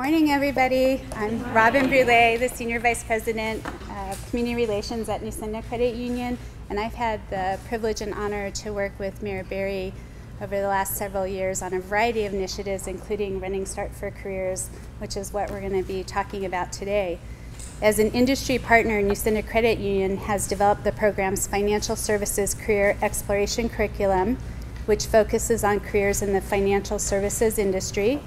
Morning, everybody. I'm Robin Brule, the Senior Vice President of Community Relations at Nusenda Credit Union, and I've had the privilege and honor to work with Mayor Berry over the last several years on a variety of initiatives, including Running Start for Careers, which is what we're going to be talking about today. As an industry partner, Nusenda Credit Union has developed the program's Financial Services Career Exploration Curriculum, which focuses on careers in the financial services industry.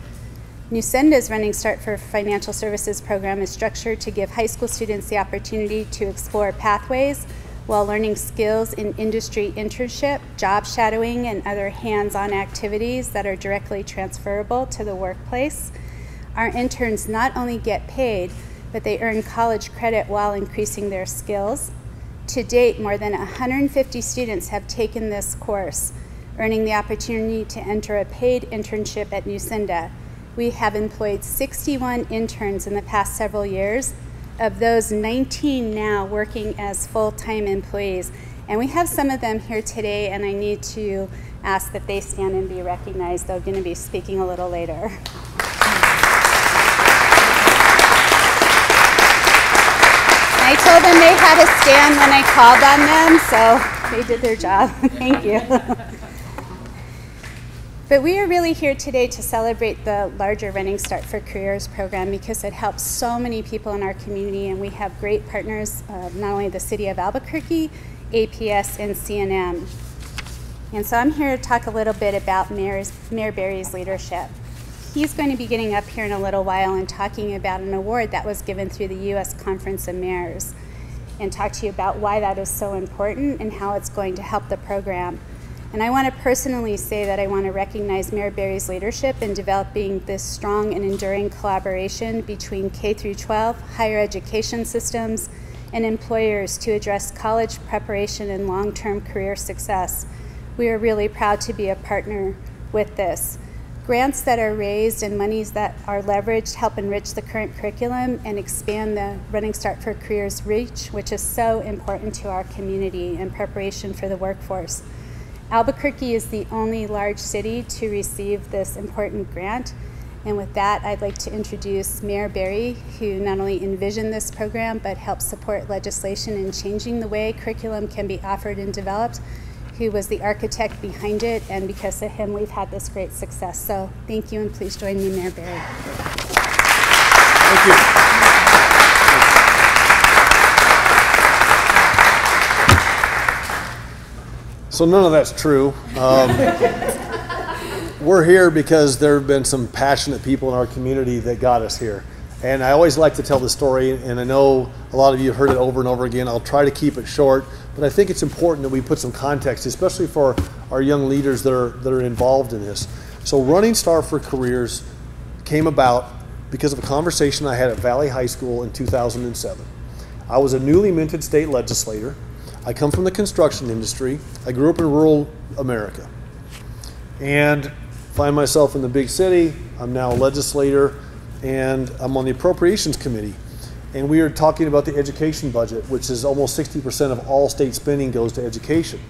Nusenda's Running Start for Financial Services program is structured to give high school students the opportunity to explore pathways while learning skills in industry internship, job shadowing, and other hands-on activities that are directly transferable to the workplace. Our interns not only get paid, but they earn college credit while increasing their skills. To date, more than 150 students have taken this course, earning the opportunity to enter a paid internship at Nusenda. We have employed 61 interns in the past several years. Of those, 19 now working as full-time employees. And we have some of them here today, and I need to ask that they stand and be recognized. They're going to be speaking a little later. I told them they had to stand when I called on them, so they did their job. Thank you. But we are really here today to celebrate the larger Running Start for Careers program because it helps so many people in our community, and we have great partners, not only the City of Albuquerque, APS, and CNM. And so I'm here to talk a little bit about Mayor Berry's leadership. He's going to be getting up here in a little while and talking about an award that was given through the U.S. Conference of Mayors and talk to you about why that is so important and how it's going to help the program. And I want to personally say that I want to recognize Mayor Berry's leadership in developing this strong and enduring collaboration between K-12, higher education systems, and employers to address college preparation and long-term career success. We are really proud to be a partner with this. Grants that are raised and monies that are leveraged help enrich the current curriculum and expand the Running Start for Careers reach, which is so important to our community in preparation for the workforce. Albuquerque is the only large city to receive this important grant. And with that, I'd like to introduce Mayor Berry, who not only envisioned this program, but helped support legislation in changing the way curriculum can be offered and developed, who was the architect behind it, and because of him, we've had this great success. So thank you, and please join me, Mayor Berry. Thank you. So none of that's true. We're here because there have been some passionate people in our community that got us here. And I always like to tell the story, and I know a lot of you have heard it over and over again. I'll try to keep it short, but I think it's important that we put some context, especially for our young leaders that are involved in this. So Running Start for Careers came about because of a conversation I had at Valley High School in 2007. I was a newly minted state legislator. I come from the construction industry. I grew up in rural America and find myself in the big city. I'm now a legislator and I'm on the Appropriations Committee. And we are talking about the education budget, which is almost 60% of all state spending goes to education.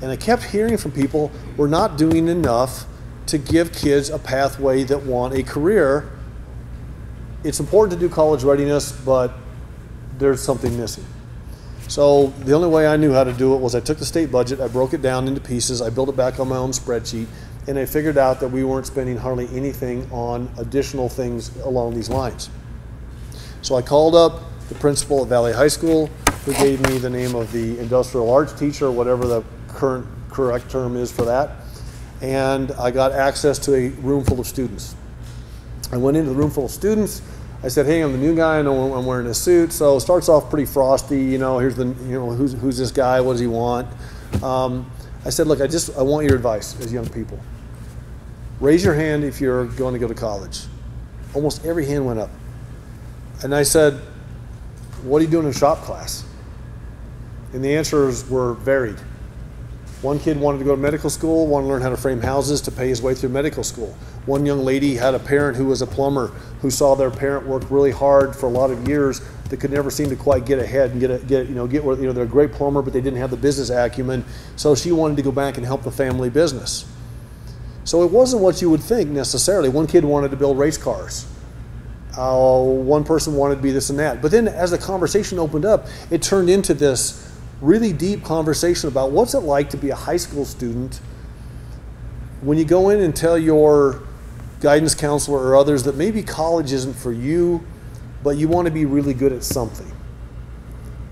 And I kept hearing from people, we're not doing enough to give kids a pathway that want a career. It's important to do college readiness, but there's something missing. So the only way I knew how to do it was I took the state budget, I broke it down into pieces, I built it back on my own spreadsheet, and I figured out that we weren't spending hardly anything on additional things along these lines. So I called up the principal at Valley High School, who gave me the name of the industrial arts teacher, whatever the correct term is for that, and I got access to a room full of students. I went into the room full of students. I said, hey, I'm the new guy, I know I'm wearing a suit, so it starts off pretty frosty, here's the, who's this guy, what does he want? I said, look, I want your advice as young people. Raise your hand if you're going to go to college. Almost every hand went up. And I said, what are you doing in shop class? And the answers were varied. One kid wanted to go to medical school, wanted to learn how to frame houses to pay his way through medical school. One young lady had a parent who was a plumber who saw their parent work really hard for a lot of years that could never seem to quite get ahead and get where they're a great plumber, but they didn't have the business acumen. So she wanted to go back and help the family business. So it wasn't what you would think necessarily. One kid wanted to build race cars. One person wanted to be this and that. But then as the conversation opened up, it turned into this really deep conversation about what's it like to be a high school student when you go in and tell your guidance counselor or others that maybe college isn't for you, but you want to be really good at something.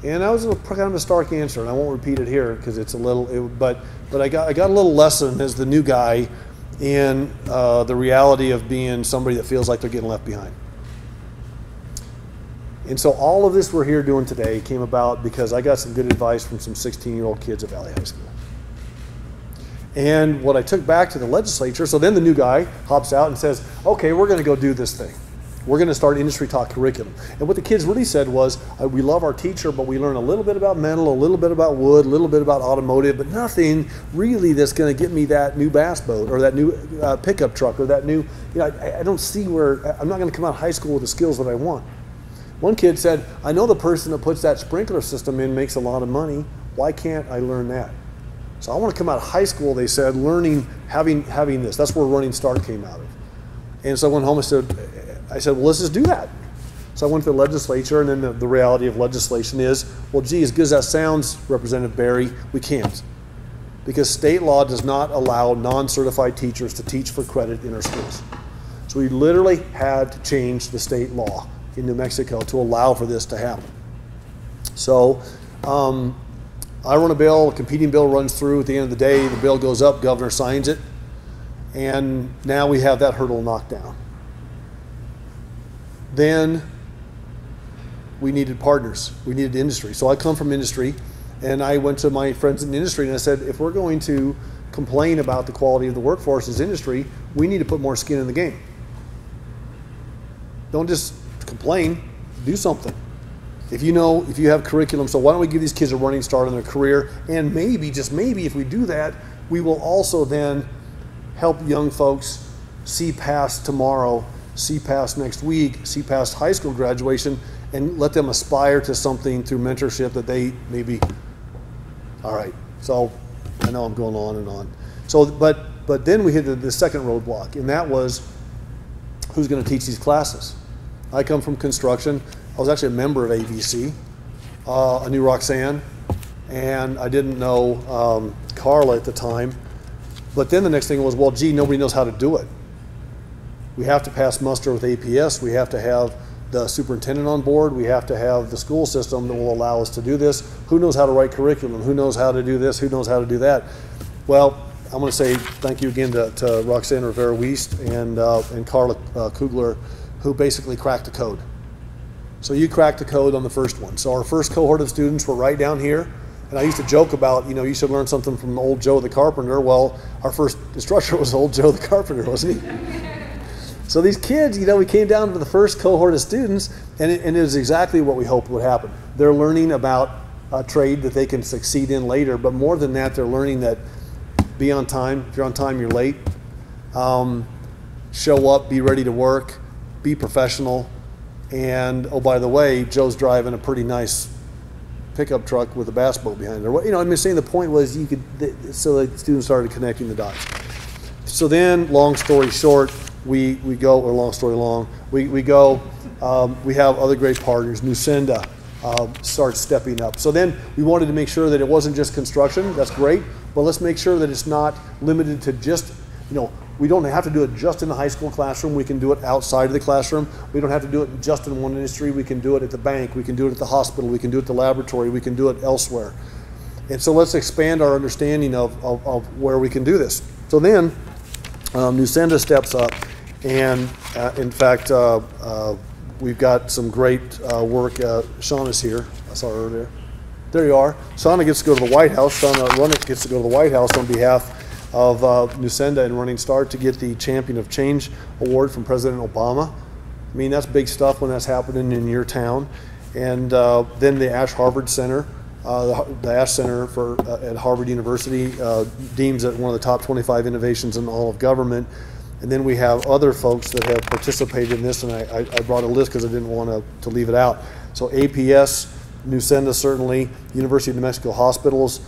And that was kind of a stark answer, and I won't repeat it here because it's a little, but I got a little lesson as the new guy in the reality of being somebody that feels like they're getting left behind. And so all of this we're here doing today came about because I got some good advice from some 16-year-old kids at Valley High School. And what I took back to the legislature, so then the new guy hops out and says, okay, we're going to go do this thing. We're going to start industry talk curriculum. And what the kids really said was, we love our teacher, but we learn a little bit about metal, a little bit about wood, a little bit about automotive, but nothing really that's going to get me that new bass boat or that new pickup truck or that new, I don't see where, I'm not going to come out of high school with the skills that I want. One kid said, I know the person that puts that sprinkler system in makes a lot of money. Why can't I learn that? So I want to come out of high school, they said, learning, having this. That's where Running Start came out of. And so I went home and I said, well, let's just do that. So I went to the legislature, and then the reality of legislation is, well, gee, as good as that sounds, Representative Berry, we can't. Because state law does not allow non-certified teachers to teach for credit in our schools. So we literally had to change the state law in New Mexico to allow for this to happen. So I run a bill, a competing bill runs through. At the end of the day, the bill goes up, governor signs it, and now we have that hurdle knocked down. Then we needed partners. We needed industry. So I come from industry, and I went to my friends in the industry and I said, if we're going to complain about the quality of the workforce as industry, we need to put more skin in the game. Don't just complain, do something. If you have curriculum, so why don't we give these kids a running start in their career, and maybe, just maybe, if we do that, we will also then help young folks see past tomorrow, see past next week, see past high school graduation, and let them aspire to something through mentorship that they maybe, all right, so I know I'm going on and on. So, but then we hit the second roadblock, and that was, who's going to teach these classes? I come from construction. I was actually a member of ABC. I knew Roxanne, and I didn't know Carla at the time. But then the next thing was, well, gee, nobody knows how to do it. We have to pass muster with APS. We have to have the superintendent on board. We have to have the school system that will allow us to do this. Who knows how to write curriculum? Who knows how to do this? Who knows how to do that? Well, I'm going to say thank you again to Roxanne Rivera-Wiest and Carla Kugler, who basically cracked the code. So you cracked the code on the first one. So our first cohort of students were right down here. And I used to joke about, you should learn something from old Joe the Carpenter. Well, our first instructor was old Joe the Carpenter, wasn't he? So these kids, we came down to the first cohort of students, and it is exactly what we hoped would happen. They're learning about a trade that they can succeed in later, but more than that, they're learning that be on time. If you're on time, you're late. Show up, be ready to work, be professional. And, oh, by the way, Joe's driving a pretty nice pickup truck with a bass boat behind it. I'm just saying the point was so the students started connecting the dots. So then, long story short, we go, or long story long, we go, we have other great partners. Nusenda starts stepping up. So then we wanted to make sure that it wasn't just construction. That's great, but let's make sure that it's not limited to just, we don't have to do it just in the high school classroom. We can do it outside of the classroom. We don't have to do it just in one industry. We can do it at the bank. We can do it at the hospital. We can do it at the laboratory. We can do it elsewhere. And so let's expand our understanding of where we can do this. So then Nusenda steps up, and in fact, we've got some great work. Shauna's here. I saw her earlier. There you are. Shauna gets to go to the White House. Shauna Runnick gets to go to the White House on behalf of Nusenda and Running Start to get the Champion of Change Award from President Obama. I mean, that's big stuff when that's happening in your town. And then the Ash Harvard Center, the Ash Center at Harvard University deems it one of the top 25 innovations in all of government. And then we have other folks that have participated in this, and I brought a list because I didn't want to leave it out. So APS, Nusenda certainly, University of New Mexico Hospitals,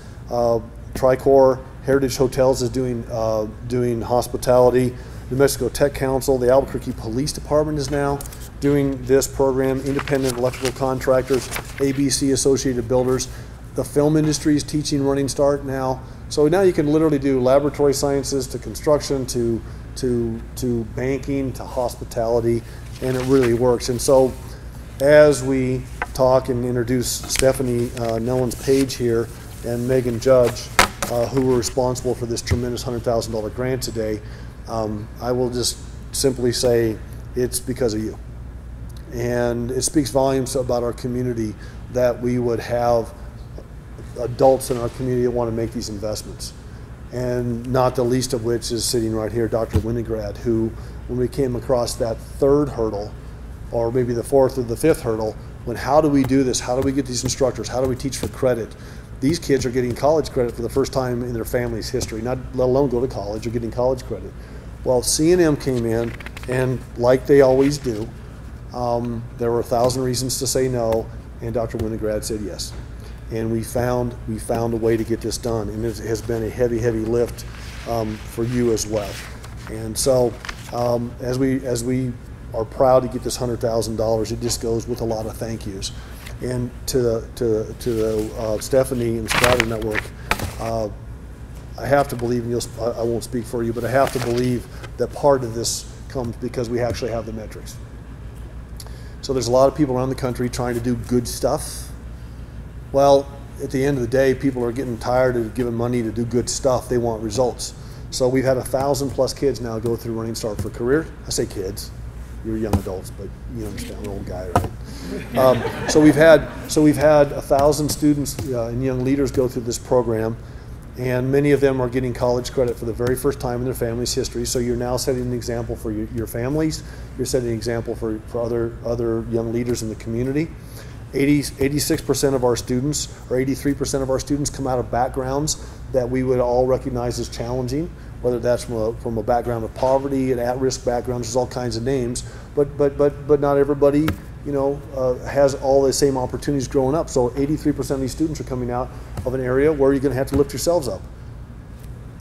Tricor, Heritage Hotels is doing hospitality. New Mexico Tech Council, the Albuquerque Police Department is now doing this program, independent electrical contractors, ABC Associated Builders. The film industry is teaching Running Start now. So now you can literally do laboratory sciences to construction to banking to hospitality, and it really works. And so as we talk and introduce Stephanie Nellens Page here and Megan Judge, who were responsible for this tremendous $100,000 grant today, I will just simply say it's because of you. And it speaks volumes about our community that we would have adults in our community that want to make these investments. And not the least of which is sitting right here, Dr. Winograd, who, when we came across that third hurdle, or maybe the fourth or the fifth hurdle, when how do we do this? How do we get these instructors? How do we teach for credit? These kids are getting college credit for the first time in their family's history, not let alone go to college, they're getting college credit. Well, C&M came in, and like they always do, there were 1,000 reasons to say no, and Dr. Winograd said yes. And we found a way to get this done, and it has been a heavy lift for you as well. And so as we are proud to get this $100,000, it just goes with a lot of thank yous. And to Stephanie and the Strada Network, I have to believe, and I won't speak for you, but I have to believe that part of this comes because we actually have the metrics. So there's a lot of people around the country trying to do good stuff. Well, at the end of the day, people are getting tired of giving money to do good stuff. They want results. So we've had 1,000+ kids now go through Running Start for Career. I say kids, you're young adults, but you understand, I'm an old guy, right? So we've had 1,000 students and young leaders go through this program, and many of them are getting college credit for the very first time in their family's history. So you're now setting an example for your families. You're setting an example for other young leaders in the community. 86% of our students, or 83% of our students, come out of backgrounds that we would all recognize as challenging, whether that's from a background of poverty and at-risk backgrounds. There's all kinds of names, but not everybody, has all the same opportunities growing up. So 83% of these students are coming out of an area where you're going to have to lift yourselves up.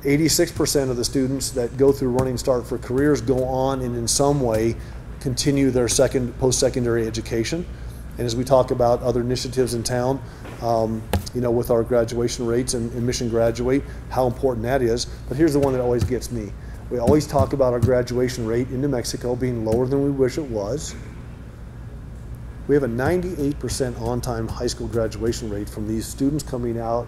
86% of the students that go through Running Start for Careers go on and in some way continue their post-secondary education. And as we talk about other initiatives in town, with our graduation rates and Mission Graduate, how important that is. But here's the one that always gets me. We always talk about our graduation rate in New Mexico being lower than we wish it was. We have a 98% on-time high school graduation rate from these students coming out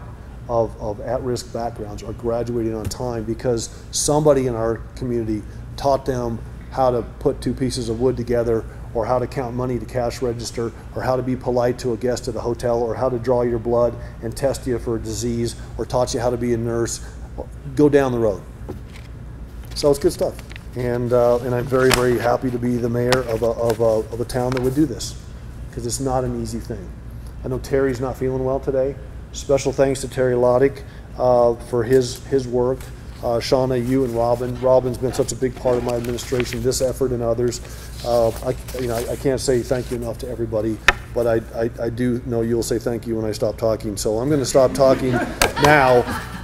of at-risk backgrounds are graduating on time because somebody in our community taught them how to put two pieces of wood together, or how to count money to cash register, or how to be polite to a guest at a hotel, or how to draw your blood and test you for a disease, or taught you how to be a nurse. Go down the road. So it's good stuff. And I'm very, very happy to be the mayor of a town that would do this, because it's not an easy thing. I know Terry's not feeling well today. Special thanks to Terry Loddick for his work. Shauna, you and Robin. Robin's been such a big part of my administration, this effort and others. I can't say thank you enough to everybody, but I do know you'll say thank you when I stop talking. So I'm going to stop talking now,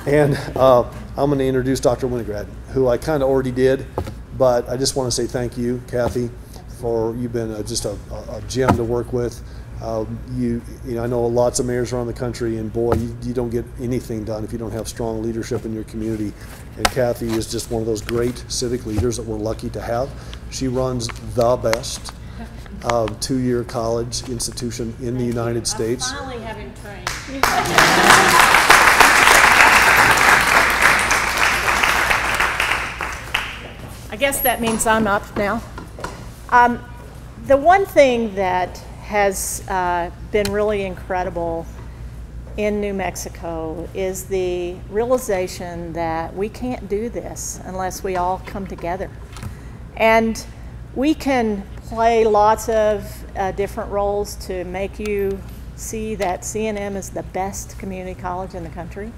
and I'm going to introduce Dr. Winograd, who I kind of already did, but I just want to say thank you, Kathy, for you've been just a gem to work with. I know lots of mayors around the country, and boy, you don't get anything done if you don't have strong leadership in your community. And Kathy is just one of those great civic leaders that we're lucky to have. She runs the best two-year college institution in the United States. I'm finally having trained. I guess that means I'm up now. The one thing that has been really incredible in New Mexico is the realization that we can't do this unless we all come together. And we can play lots of different roles to make you see that C&M is the best community college in the country.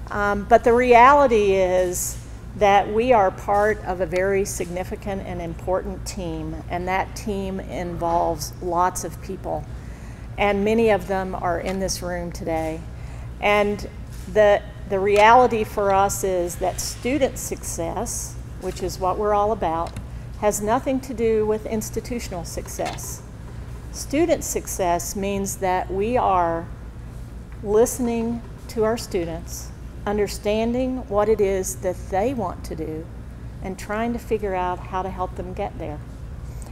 But the reality is that we are part of a very significant and important team, and that team involves lots of people, and many of them are in this room today. And the reality for us is that student success, which is what we're all about, has nothing to do with institutional success. Student success means that we are listening to our students, understanding what it is that they want to do, and trying to figure out how to help them get there.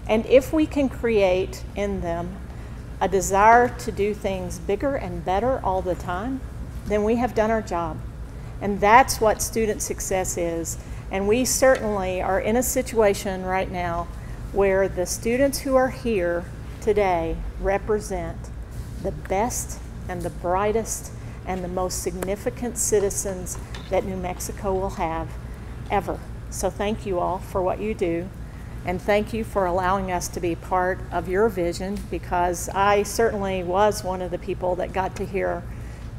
And if we can create in them a desire to do things bigger and better all the time, then we have done our job. And that's what student success is. And we certainly are in a situation right now where the students who are here today represent the best and the brightest and the most significant citizens that New Mexico will have ever. So thank you all for what you do, and thank you for allowing us to be part of your vision, because I certainly was one of the people that got to hear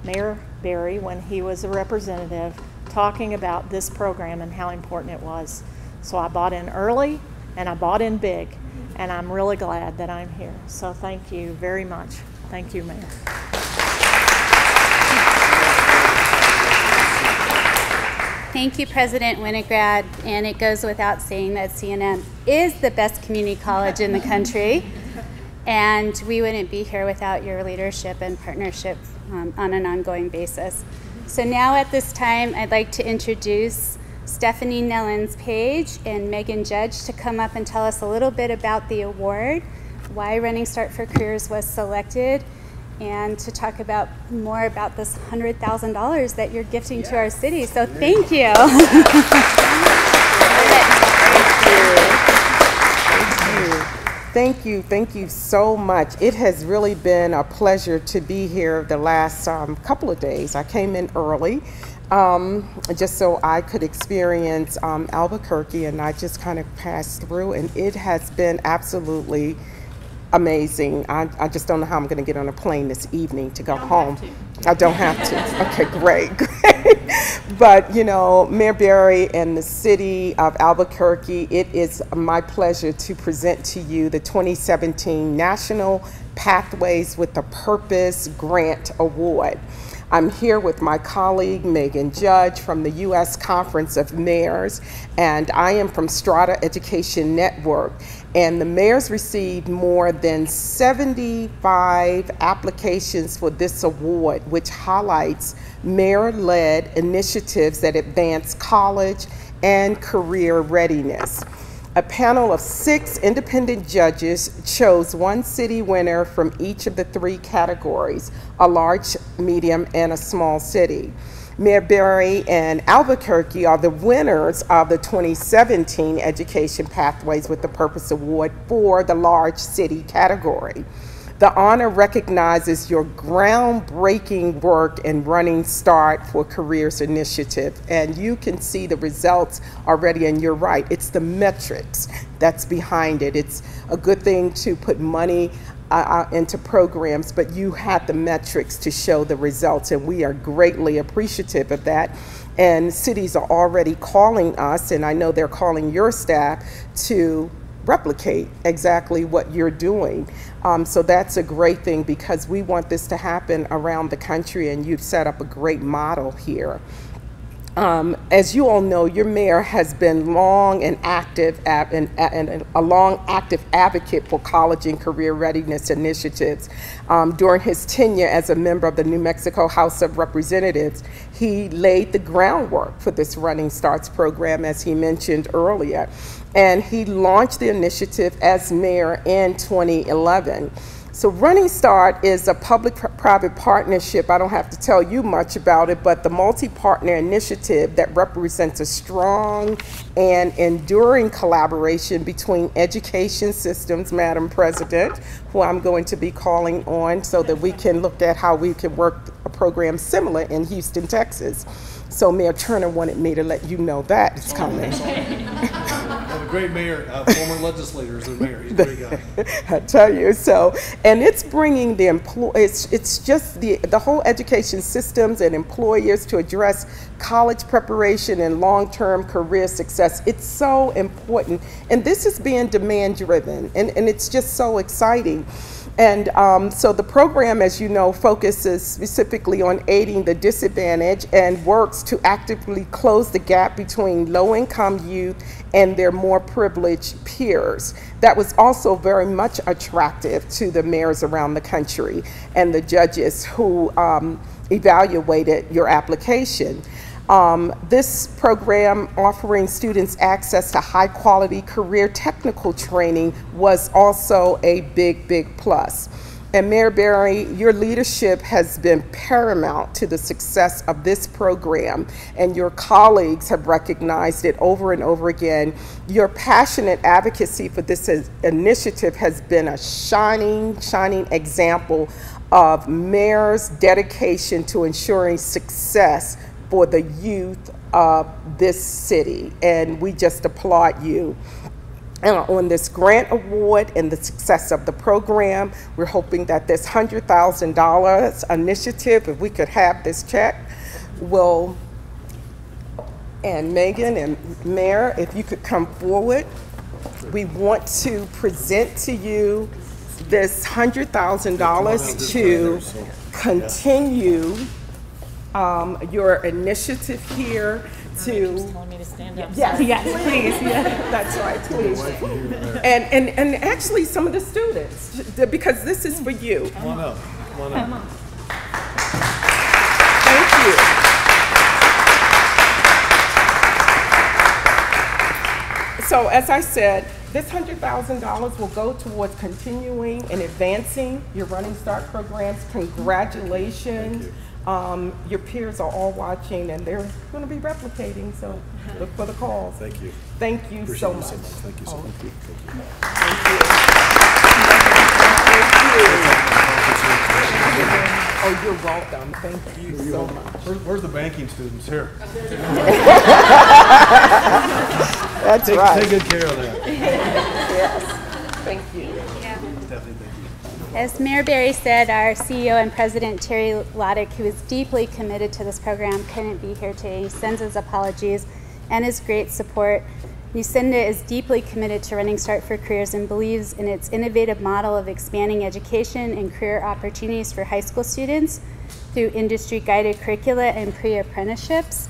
Mayor Berry, when he was a representative, talking about this program and how important it was. So I bought in early and I bought in big, and I'm really glad that I'm here. So thank you very much. Thank you, Mayor. Thank you, President Winograd, and it goes without saying that CNM is the best community college in the country, and we wouldn't be here without your leadership and partnership on an ongoing basis. So now at this time, I'd like to introduce Stephanie Nellens-Page and Megan Judge to come up and tell us a little bit about the award, why Running Start for Careers was selected, and to talk about more about this $100,000 that you're gifting to our city. So thank you. Thank you so much. It has really been a pleasure to be here the last couple of days. I came in early just so I could experience Albuquerque, and I just kind of passed through, and it has been absolutely amazing. I just don't know how I'm going to get on a plane this evening to go home. I don't have to. Okay, great. But, you know, Mayor Berry and the city of Albuquerque, it is my pleasure to present to you the 2017 National Pathways with a Purpose Grant Award. I'm here with my colleague, Megan Judge, from the U.S. Conference of Mayors, and I am from Strada Education Network. And the mayors received more than 75 applications for this award, which highlights mayor-led initiatives that advance college and career readiness. A panel of 6 independent judges chose one city winner from each of the 3 categories: a large, medium, and a small city. Mayor Berry and Albuquerque are the winners of the 2017 Education Pathways with the Purpose Award for the large city category. The honor recognizes your groundbreaking work in Running Start for Careers initiative, and you can see the results already, and you're right, it's the metrics that's behind it. It's a good thing to put money into programs, but you had the metrics to show the results, and we are greatly appreciative of that. And cities are already calling us, and I know they're calling your staff to replicate exactly what you're doing. So that's a great thing, because we want this to happen around the country, and you've set up a great model here. As you all know, your mayor has been long and active and a long active advocate for college and career readiness initiatives. During his tenure as a member of the New Mexico House of Representatives, he laid the groundwork for this Running Starts program, as he mentioned earlier, and he launched the initiative as mayor in 2011. So Running Start is a public-private partnership. I don't have to tell you much about it, but the multi-partner initiative that represents a strong and enduring collaboration between education systems, Madam President, who I'm going to be calling on so that we can look at how we can work a program similar in Houston, Texas. So Mayor Turner wanted me to let you know that it's coming. A great mayor, former legislator is a mayor. He's a great guy. I tell you, so, and it's bringing the it's just the whole education systems and employers to address college preparation and long-term career success. It's so important, and this is being demand-driven, and it's just so exciting. And so the program, as you know, focuses specifically on aiding the disadvantaged and works to actively close the gap between low-income youth and their more privileged peers. That was also very much attractive to the mayors around the country and the judges who evaluated your application. This program, offering students access to high quality career technical training, was also a big plus. And Mayor Berry, your leadership has been paramount to the success of this program, and your colleagues have recognized it over and over again. Your passionate advocacy for this initiative has been a shining example of Mayor's dedication to ensuring success for the youth of this city, and we just applaud you. On this grant award and the success of the program, we're hoping that this $100,000 initiative, if we could have this check, will, and Megan and Mayor, if you could come forward, we want to present to you this $100,000 to continue your initiative here to. Telling me to stand up. Yes, please. Yeah, that's right, please. And actually some of the students, because this is for you. Come on up. Come on up. Thank you. So as I said, this $100,000 will go towards continuing and advancing your Running Start programs. Congratulations. Your peers are all watching, and they're going to be replicating, so look for the calls. Thank you. Thank you so much. Thank you so much. Thank you. Oh, you're welcome. Thank you so much. Where's the banking students here? That's right. Take good care of that. Yes. Thank you. Stephanie, thank you. As Mayor Berry said, our CEO and President Terry Loddick, who is deeply committed to this program, couldn't be here today. He sends his apologies and his great support. Nusenda is deeply committed to Running Start for Careers and believes in its innovative model of expanding education and career opportunities for high school students through industry-guided curricula and pre-apprenticeships.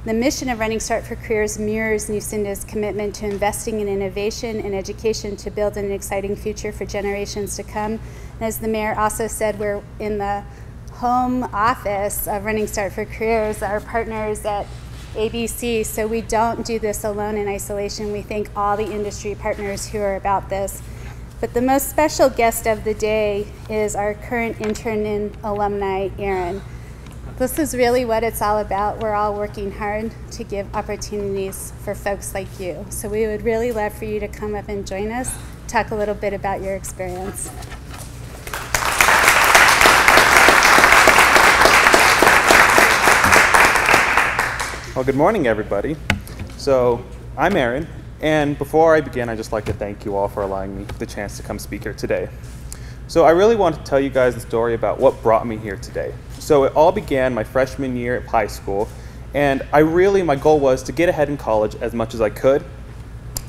The mission of Running Start for Careers mirrors Nusenda's commitment to investing in innovation and education to build an exciting future for generations to come. And as the mayor also said, we're in the home office of Running Start for Careers, our partners at ABC, so we don't do this alone in isolation. We thank all the industry partners who are about this. But the most special guest of the day is our current intern and alumni, Aaron. This is really what it's all about. We're all working hard to give opportunities for folks like you. So we would really love for you to come up and join us, talk a little bit about your experience. Well, good morning, everybody. So I'm Aaron, and before I begin, I'd just like to thank you all for allowing me the chance to come speak here today. So I really want to tell you guys the story about what brought me here today. So it all began my freshman year at high school, and my goal was to get ahead in college as much as I could.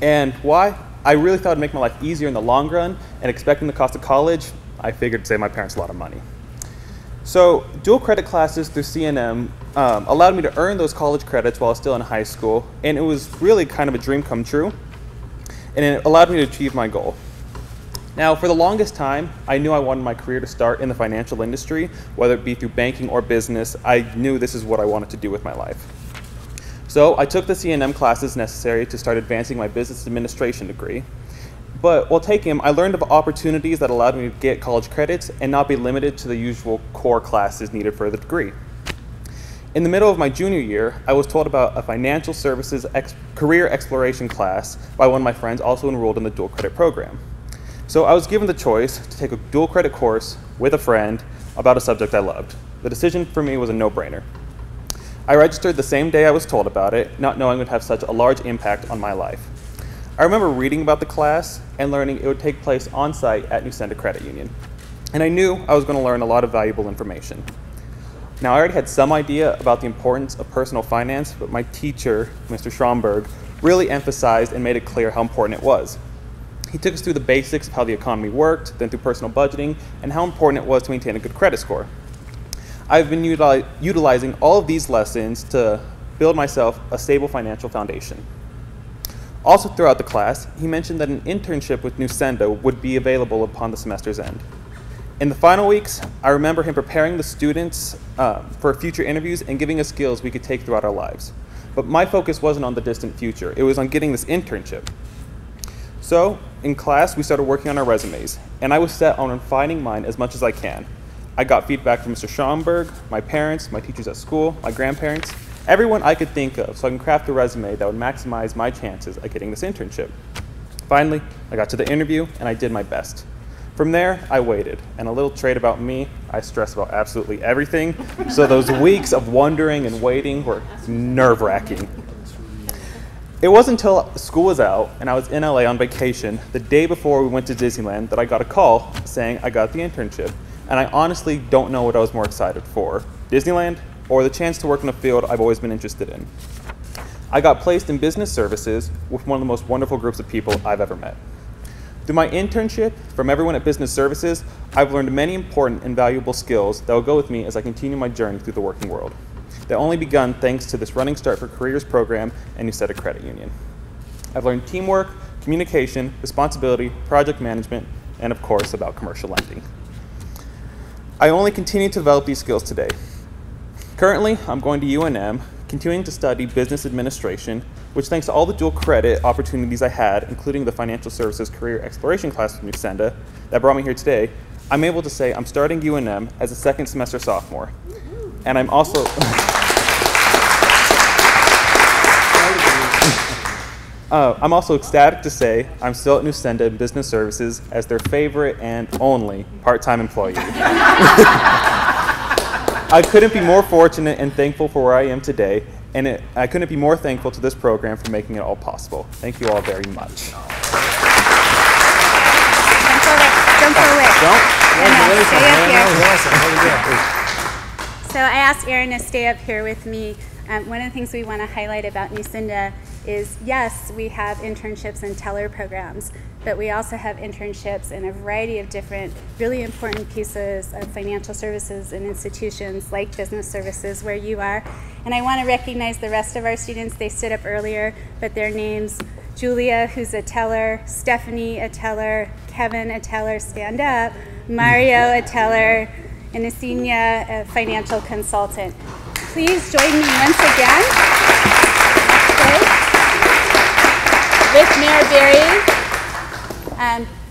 And why? I really thought it'd make my life easier in the long run, and expecting the cost of college, I figured it'd save my parents a lot of money. So dual credit classes through CNM allowed me to earn those college credits while I was still in high school, and it was really kind of a dream come true, and it allowed me to achieve my goal. Now, for the longest time, I knew I wanted my career to start in the financial industry, whether it be through banking or business. I knew this is what I wanted to do with my life. So I took the CNM classes necessary to start advancing my business administration degree. But while taking them, I learned of opportunities that allowed me to get college credits and not be limited to the usual core classes needed for the degree. In the middle of my junior year, I was told about a financial services career exploration class by one of my friends also enrolled in the dual credit program. So I was given the choice to take a dual credit course with a friend about a subject I loved. The decision for me was a no-brainer. I registered the same day I was told about it, not knowing it would have such a large impact on my life. I remember reading about the class and learning it would take place on-site at Nusenda Credit Union. And I knew I was going to learn a lot of valuable information. Now, I already had some idea about the importance of personal finance, but my teacher, Mr. Schomburg, really emphasized and made it clear how important it was. He took us through the basics of how the economy worked, then through personal budgeting, and how important it was to maintain a good credit score. I've been utilizing all of these lessons to build myself a stable financial foundation. Also throughout the class, he mentioned that an internship with Nusenda would be available upon the semester's end. In the final weeks, I remember him preparing the students for future interviews and giving us skills we could take throughout our lives. But my focus wasn't on the distant future, it was on getting this internship. So, in class, we started working on our resumes, and I was set on refining mine as much as I can. I got feedback from Mr. Schomburg, my parents, my teachers at school, my grandparents, everyone I could think of, so I can craft a resume that would maximize my chances at getting this internship. Finally, I got to the interview, and I did my best. From there, I waited, and a little trait about me, I stress about absolutely everything, so those weeks of wondering and waiting were nerve-wracking. It wasn't until school was out and I was in LA on vacation the day before we went to Disneyland that I got a call saying I got the internship, and I honestly don't know what I was more excited for, Disneyland or the chance to work in a field I've always been interested in. I got placed in business services with one of the most wonderful groups of people I've ever met. Through my internship, from everyone at Business Services, I've learned many important and valuable skills that will go with me as I continue my journey through the working world. They only begun thanks to this Running Start for Careers program and Nusenda Credit Union. I've learned teamwork, communication, responsibility, project management, and of course about commercial lending. I only continue to develop these skills today. Currently, I'm going to UNM, continuing to study business administration, which thanks to all the dual credit opportunities I had, including the financial services career exploration class with Nusenda that brought me here today, I'm able to say I'm starting UNM as a second semester sophomore. And I'm also I'm also ecstatic to say I'm still at Nusenda in Business Services as their favorite and only part-time employee. I couldn't be more fortunate and thankful for where I am today, and I couldn't be more thankful to this program for making it all possible. Thank you all very much. Don't go away. Don't? Stay up here. Awesome. How you doing? So I asked Aaron to stay up here with me. One of the things we want to highlight about Nusenda is, yes, we have internships and teller programs, but we also have internships in a variety of different really important pieces of financial services and institutions like business services where you are. And I want to recognize the rest of our students. They stood up earlier, but their names: Julia, who's a teller, Stephanie, a teller, Kevin, a teller, stand up, Mario, a teller, and Nusenda, a financial consultant. Please join me once again with Mayor Berry.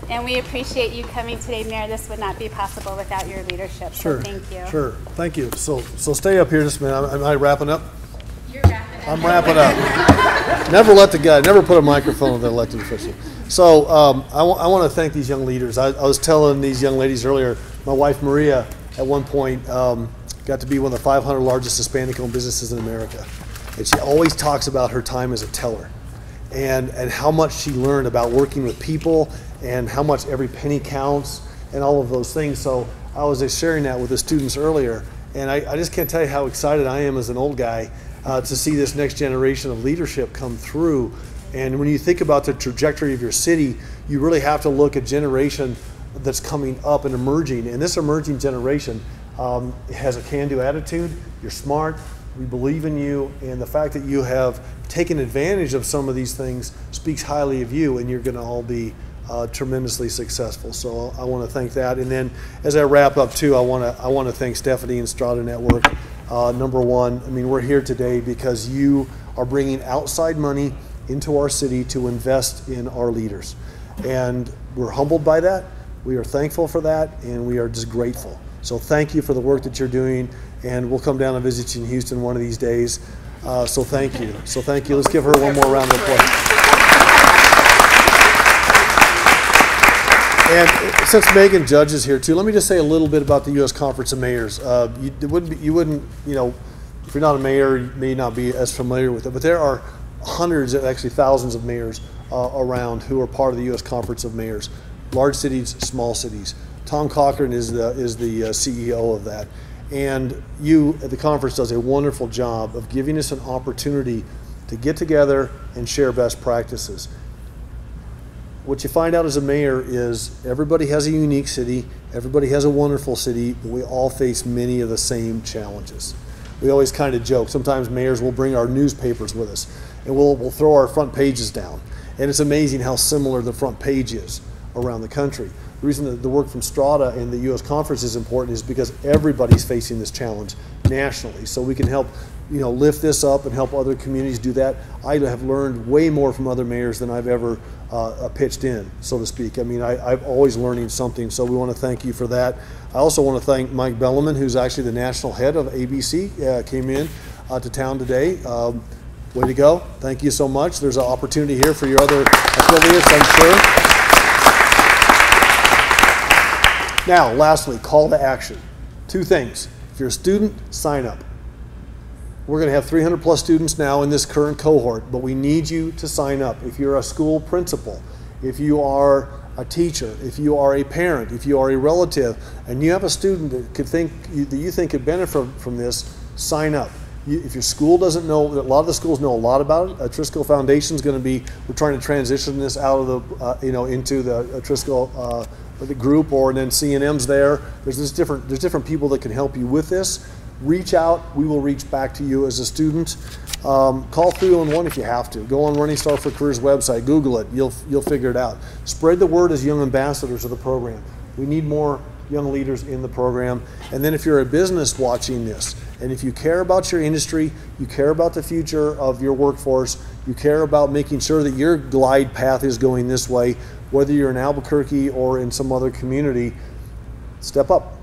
And we appreciate you coming today, Mayor. This would not be possible without your leadership, Sure. so thank you. Sure. Thank you. So stay up here just a minute. Am I wrapping up? You're wrapping up. I'm wrapping up. Never put a microphone with an elected official. So I want to thank these young leaders. I was telling these young ladies earlier, my wife Maria at one point got to be one of the 500 largest Hispanic-owned businesses in America. And she always talks about her time as a teller and how much she learned about working with people and how much every penny counts and all of those things. So I was just sharing that with the students earlier, and I just can't tell you how excited I am as an old guy to see this next generation of leadership come through. And when you think about the trajectory of your city, you really have to look at generation that's coming up and emerging. And this emerging generation has a can-do attitude. You're smart. We believe in you. And the fact that you have taken advantage of some of these things speaks highly of you, and you're going to all be tremendously successful. So I want to thank that. And then as I wrap up too, I want to thank Stephanie and Strada Network. Number one, I mean, we're here today because you are bringing outside money into our city to invest in our leaders. And we're humbled by that. We are thankful for that, and we are just grateful. So thank you for the work that you're doing, and we'll come down and visit you in Houston one of these days. So thank you. So thank you. Let's give her one more round of applause. And since Megan Judge is here too, let me just say a little bit about the U.S. Conference of Mayors. You wouldn't, if you're not a mayor, you may not be as familiar with it, but there are hundreds, actually thousands of mayors around who are part of the U.S. Conference of Mayors. Large cities, small cities. Tom Cochran is the CEO of that. And you at the conference does a wonderful job of giving us an opportunity to get together and share best practices. what you find out as a mayor is everybody has a unique city, everybody has a wonderful city, but we all face many of the same challenges. We always kind of joke. Sometimes mayors will bring our newspapers with us, and we'll throw our front pages down. And it's amazing how similar the front page is around the country. The reason that the work from Strada and the U.S. conference is important is because everybody's facing this challenge nationally. So we can help, lift this up and help other communities do that. I have learned way more from other mayors than I've ever pitched in, so to speak. I mean, I'm always learning something, so we want to thank you for that. I also want to thank Mike Belleman, who's actually the national head of ABC, came in to town today. Way to go. Thank you so much. There's an opportunity here for your other affiliates, I'm sure. Now, lastly, call to action. 2 things. If you're a student, sign up. We're going to have 300 plus students now in this current cohort, but we need you to sign up. If you're a school principal, if you are a teacher, if you are a parent, if you are a relative, and you have a student that you think could benefit from this, sign up. If your school doesn't know, a lot of the schools know a lot about it. Trisco Foundation is going to be, we're trying to transition this out of the, into the Trisco the group, or then C&M's there. There's different people that can help you with this. Reach out. We will reach back to you as a student. Call 311 if you have to. Go on Running Start for Careers website. Google it. You'll figure it out. Spread the word as young ambassadors of the program. We need more young leaders in the program. And then if you're a business watching this, and if you care about your industry, you care about the future of your workforce, you care about making sure that your glide path is going this way, whether you're in Albuquerque or in some other community, step up.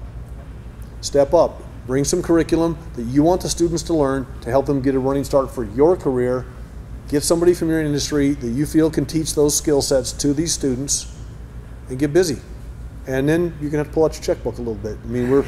Step up. Bring some curriculum that you want the students to learn to help them get a running start for your career. Get somebody from your industry that you feel can teach those skill sets to these students, and get busy. And then you're gonna have to pull out your checkbook a little bit. I mean, we're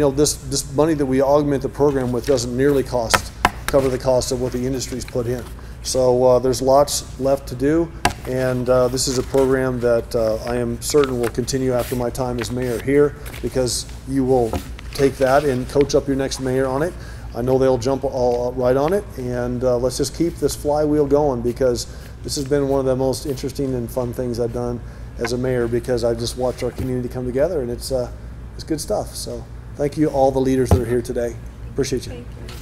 this money that we augment the program with doesn't nearly cover the cost of what the industry's put in. So there's lots left to do, and this is a program that I am certain will continue after my time as mayor here, because you will take that and coach up your next mayor on it. I know they'll jump all right on it, and let's just keep this flywheel going, because this has been one of the most interesting and fun things I've done as a mayor, because I just watched our community come together, and it's good stuff. So thank you all the leaders that are here today. Appreciate you. Thank you.